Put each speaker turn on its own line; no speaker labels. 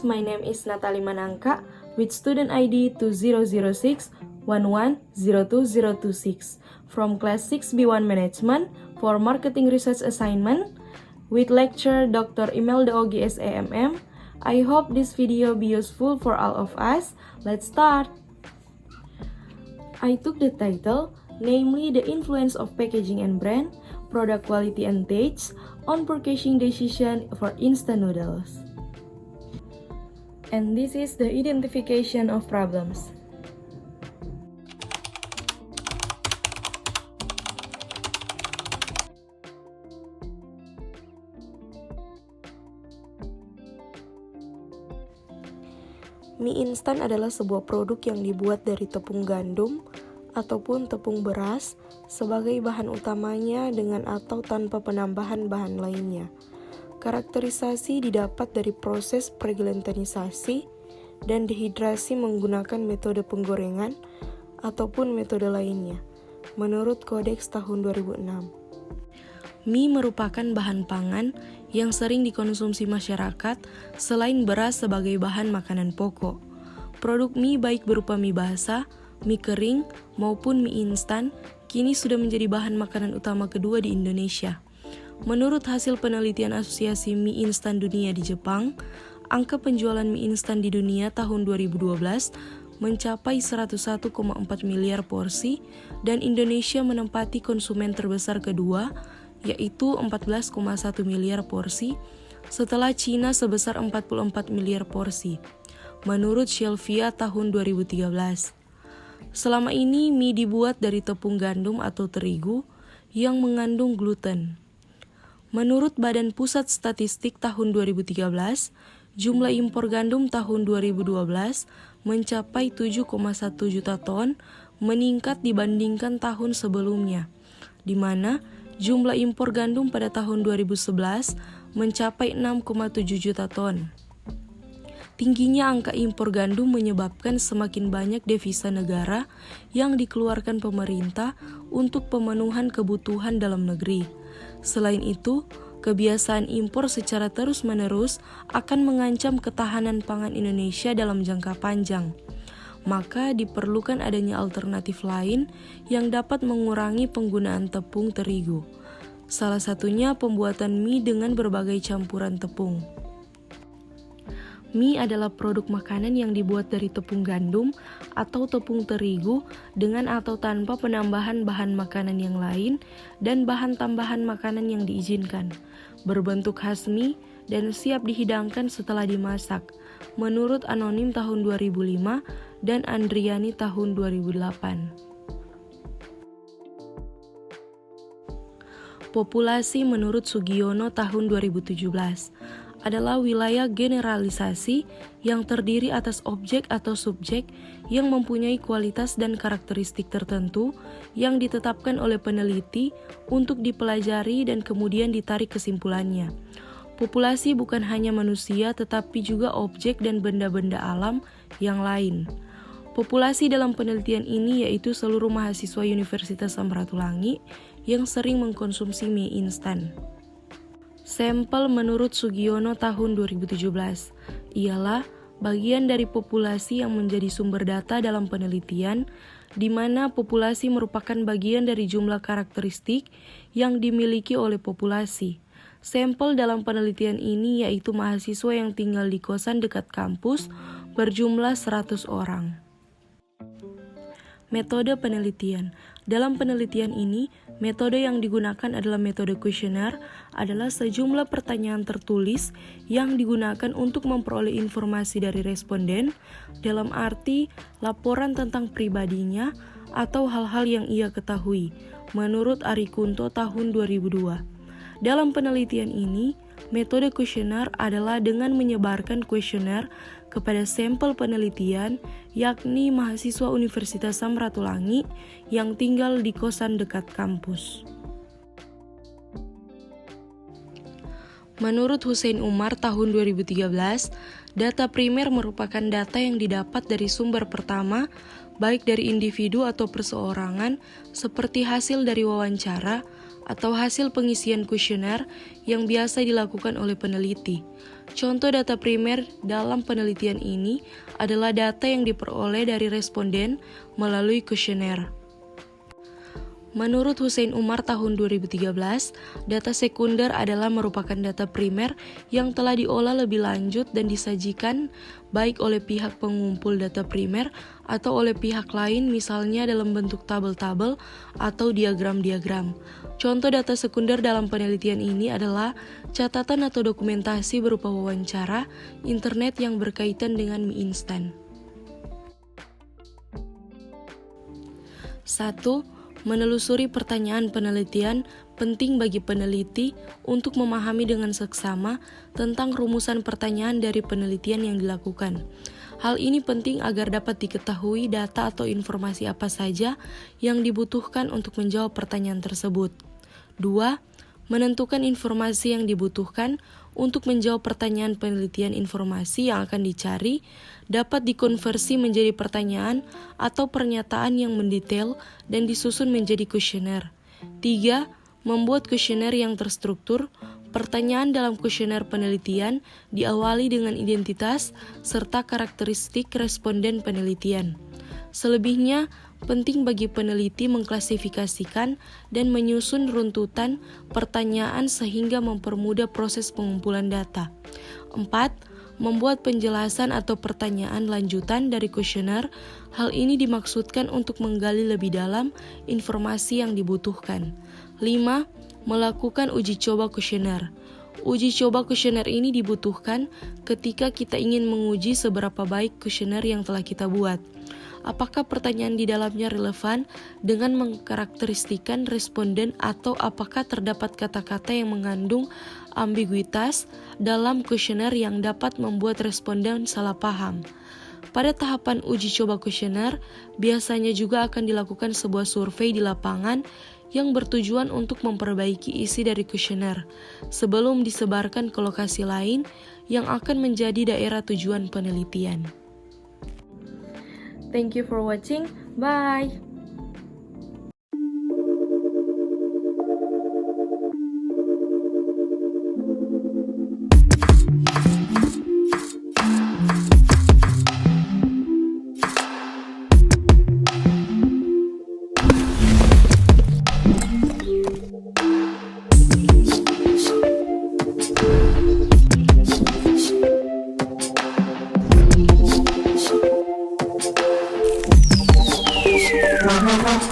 students, my name is Natalie Manangka with student ID 2006-1102-026 from class 6B1 Management for Marketing Research Assignment with lecturer Dr. Imelda Ogi SAMM. I hope this video be useful for all of us. Let's start. I took the title, namely the influence of packaging and brand, product quality and taste on purchasing decision for instant noodles. And this is the identification of problems. Mie instan adalah sebuah produk yang dibuat dari tepung gandum ataupun tepung beras sebagai bahan utamanya dengan atau tanpa penambahan bahan lainnya. Karakterisasi didapat dari proses preglutanisasi dan dehidrasi menggunakan metode penggorengan ataupun metode lainnya, menurut Kodeks tahun 2006. Mie merupakan bahan pangan yang sering dikonsumsi masyarakat selain beras sebagai bahan makanan pokok. Produk mie baik berupa mie basah, mie kering, maupun mie instan kini sudah menjadi bahan makanan utama kedua di Indonesia. Menurut hasil penelitian Asosiasi Mie Instan Dunia di Jepang, angka penjualan mie instan di dunia tahun 2012 mencapai 101,4 miliar porsi dan Indonesia menempati konsumen terbesar kedua, yaitu 14,1 miliar porsi, setelah Cina sebesar 44 miliar porsi, menurut Shelvia tahun 2013. Selama ini mie dibuat dari tepung gandum atau terigu yang mengandung gluten. Menurut Badan Pusat Statistik tahun 2013, jumlah impor gandum tahun 2012 mencapai 7,1 juta ton, meningkat dibandingkan tahun sebelumnya, di mana jumlah impor gandum pada tahun 2011 mencapai 6,7 juta ton. Tingginya angka impor gandum menyebabkan semakin banyak devisa negara yang dikeluarkan pemerintah untuk pemenuhan kebutuhan dalam negeri. Selain itu, kebiasaan impor secara terus-menerus akan mengancam ketahanan pangan Indonesia dalam jangka panjang. Maka diperlukan adanya alternatif lain yang dapat mengurangi penggunaan tepung terigu. Salah satunya pembuatan mie dengan berbagai campuran tepung. Mie adalah produk makanan yang dibuat dari tepung gandum atau tepung terigu dengan atau tanpa penambahan bahan makanan yang lain dan bahan tambahan makanan yang diizinkan, berbentuk khas mie dan siap dihidangkan setelah dimasak, menurut Anonim tahun 2005 dan Andriani tahun 2008. Populasi menurut Sugiono tahun 2017 adalah wilayah generalisasi yang terdiri atas objek atau subjek yang mempunyai kualitas dan karakteristik tertentu yang ditetapkan oleh peneliti untuk dipelajari dan kemudian ditarik kesimpulannya. Populasi bukan hanya manusia tetapi juga objek dan benda-benda alam yang lain. Populasi dalam penelitian ini yaitu seluruh mahasiswa Universitas Samratulangi yang sering mengkonsumsi mie instan. Sampel menurut Sugiono tahun 2017 ialah bagian dari populasi yang menjadi sumber data dalam penelitian, di mana populasi merupakan bagian dari jumlah karakteristik yang dimiliki oleh populasi. Sampel dalam penelitian ini yaitu mahasiswa yang tinggal di kosan dekat kampus berjumlah 100 orang. Metode penelitian. Dalam penelitian ini, metode yang digunakan adalah metode kuesioner, adalah sejumlah pertanyaan tertulis yang digunakan untuk memperoleh informasi dari responden dalam arti laporan tentang pribadinya atau hal-hal yang ia ketahui, menurut Ari Kunto tahun 2002. Dalam penelitian ini, metode kuesioner adalah dengan menyebarkan kuesioner kepada sampel penelitian, yakni mahasiswa Universitas Samratulangi yang tinggal di kosan dekat kampus. Menurut Hussein Umar tahun 2013, data primer merupakan data yang didapat dari sumber pertama, baik dari individu atau perseorangan, seperti hasil dari wawancara, atau hasil pengisian kuesioner yang biasa dilakukan oleh peneliti. Contoh data primer dalam penelitian ini adalah data yang diperoleh dari responden melalui kuesioner. Menurut Hussein Umar tahun 2013, data sekunder adalah merupakan data primer yang telah diolah lebih lanjut dan disajikan baik oleh pihak pengumpul data primer atau oleh pihak lain, misalnya dalam bentuk tabel-tabel atau diagram-diagram. Contoh data sekunder dalam penelitian ini adalah catatan atau dokumentasi berupa wawancara, internet yang berkaitan dengan mie instan. 1. Menelusuri pertanyaan penelitian penting bagi peneliti untuk memahami dengan seksama tentang rumusan pertanyaan dari penelitian yang dilakukan. Hal ini penting agar dapat diketahui data atau informasi apa saja yang dibutuhkan untuk menjawab pertanyaan tersebut. 2. Menentukan informasi yang dibutuhkan untuk menjawab pertanyaan penelitian. Informasi yang akan dicari dapat dikonversi menjadi pertanyaan atau pernyataan yang mendetail dan disusun menjadi kuesioner. 3. Membuat kuesioner yang terstruktur. Pertanyaan dalam kuesioner penelitian diawali dengan identitas serta karakteristik responden penelitian. Selebihnya, penting bagi peneliti mengklasifikasikan dan menyusun runtutan pertanyaan sehingga mempermudah proses pengumpulan data. 4. Membuat penjelasan atau pertanyaan lanjutan dari kuesioner. Hal ini dimaksudkan untuk menggali lebih dalam informasi yang dibutuhkan. 5. Melakukan uji coba kuesioner. Uji coba kuesioner ini dibutuhkan ketika kita ingin menguji seberapa baik kuesioner yang telah kita buat. Apakah pertanyaan di dalamnya relevan dengan mengkarakteristikan responden atau apakah terdapat kata-kata yang mengandung ambiguitas dalam kuesioner yang dapat membuat responden salah paham. Pada tahapan uji coba kuesioner, biasanya juga akan dilakukan sebuah survei di lapangan yang bertujuan untuk memperbaiki isi dari kuesioner sebelum disebarkan ke lokasi lain yang akan menjadi daerah tujuan penelitian. Thank you for watching. Bye!
Wow.